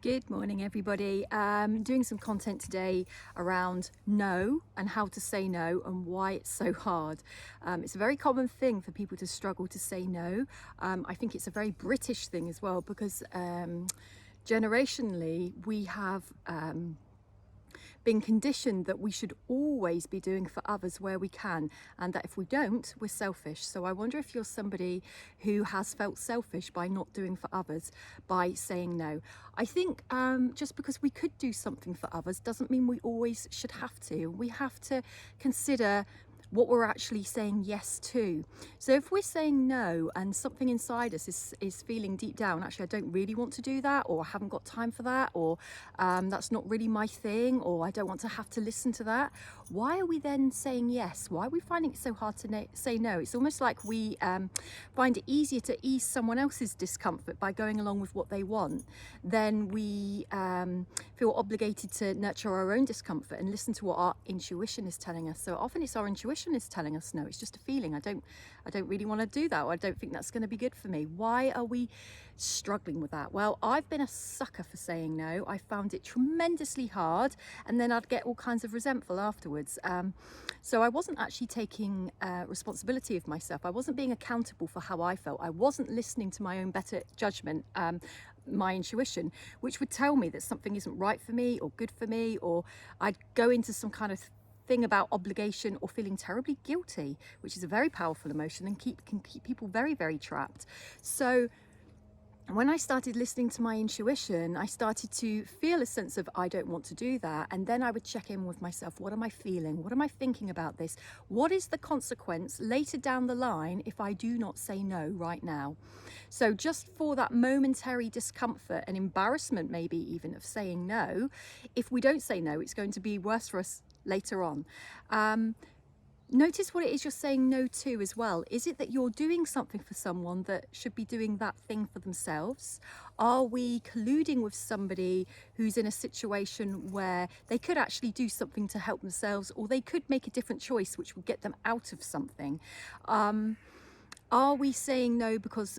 Good morning, everybody. Doing some content today around no and how to say no and why it's so hard. It's a very common thing for people to struggle to say no. I think it's a very British thing as well because generationally we have been conditioned that we should always be doing for others where we can, and that if we don't, we're selfish. So I wonder if you're somebody who has felt selfish by not doing for others, by saying no. I think just because we could do something for others doesn't mean we always should have to. We have to consider what we're actually saying yes to. So if we're saying no and something inside us is feeling deep down, actually I don't really want to do that, or I haven't got time for that, or that's not really my thing, or I don't want to have to listen to that, why are we then saying yes? Why are we finding it so hard to say no? It's almost like we find it easier to ease someone else's discomfort by going along with what they want than we feel obligated to nurture our own discomfort and listen to what our intuition is telling us. So often it's our intuition is telling us no, it's just a feeling. I don't really want to do that, or I don't think that's going to be good for me. Why are we struggling with that? Well, I've been a sucker for saying no. I found it tremendously hard, and then I'd get all kinds of resentful afterwards. So I wasn't actually taking responsibility of myself. I wasn't being accountable for how I felt. I wasn't listening to my own better judgment, my intuition, which would tell me that something isn't right for me or good for me, or I'd go into some kind of thing about obligation or feeling terribly guilty, which is a very powerful emotion and can keep people very, very trapped. So when I started listening to my intuition, I started to feel a sense of I don't want to do that. And then I would check in with myself. What am I feeling? What am I thinking about this? What is the consequence later down the line if I do not say no right now? So just for that momentary discomfort and embarrassment, maybe even of saying no, if we don't say no, it's going to be worse for us later on. Notice what it is you're saying no to as well. Is it that you're doing something for someone that should be doing that thing for themselves? Are we colluding with somebody who's in a situation where they could actually do something to help themselves, or they could make a different choice which would get them out of something? Are we saying no because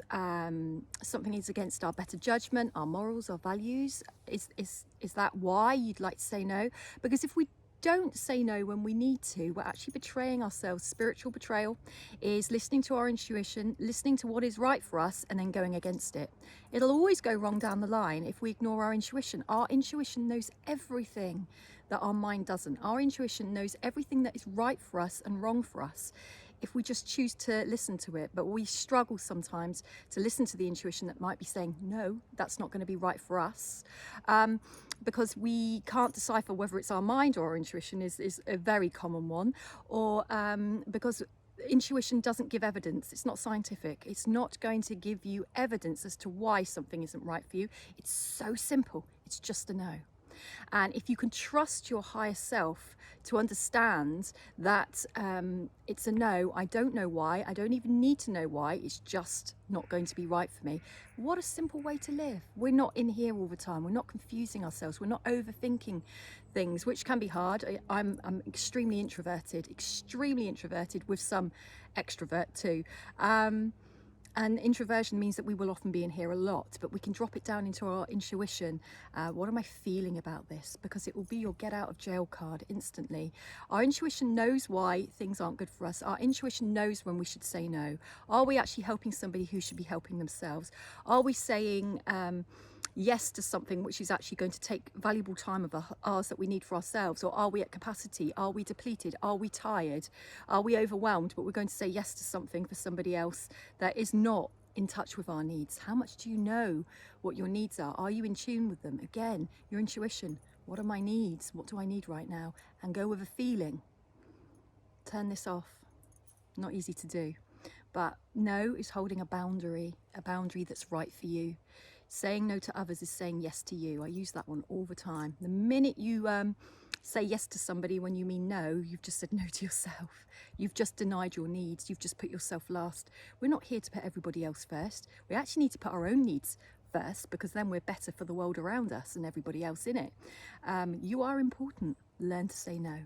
something is against our better judgment, our morals, our values? Is that why you'd like to say no? Because if we don't say no when we need to, we're actually betraying ourselves. Spiritual betrayal is listening to our intuition, listening to what is right for us, and then going against it. It'll always go wrong down the line if we ignore our intuition. Our intuition knows everything that our mind doesn't. Our intuition knows everything that is right for us and wrong for us, if we just choose to listen to it. But we struggle sometimes to listen to the intuition that might be saying, no, that's not going to be right for us. Because we can't decipher whether it's our mind or our intuition is a very common one, or because intuition doesn't give evidence. It's not scientific. It's not going to give you evidence as to why something isn't right for you. It's so simple. It's just a no. And if you can trust your higher self to understand that it's a no, I don't know why, I don't even need to know why, it's just not going to be right for me. What a simple way to live. We're not in here all the time. We're not confusing ourselves. We're not overthinking things, which can be hard. I'm extremely introverted with some extrovert too. And introversion means that we will often be in here a lot, but we can drop it down into our intuition. What am I feeling about this? Because it will be your get out of jail card instantly. Our intuition knows why things aren't good for us. Our intuition knows when we should say no. Are we actually helping somebody who should be helping themselves? Are we saying yes to something which is actually going to take valuable time of ours that we need for ourselves? Or are we at capacity? Are we depleted? Are we tired? Are we overwhelmed, but we're going to say yes to something for somebody else that is not in touch with our needs? How much do you know what your needs are? Are you in tune with them? Again, your intuition. What are my needs? What do I need right now? And go with a feeling. Turn this off. Not easy to do. But no is holding a boundary that's right for you. Saying no to others is saying yes to you. I use that one all the time. The minute you say yes to somebody when you mean no, you've just said no to yourself. You've just denied your needs. You've just put yourself last. We're not here to put everybody else first. We actually need to put our own needs first, because then we're better for the world around us and everybody else in it. You are important. Learn to say no.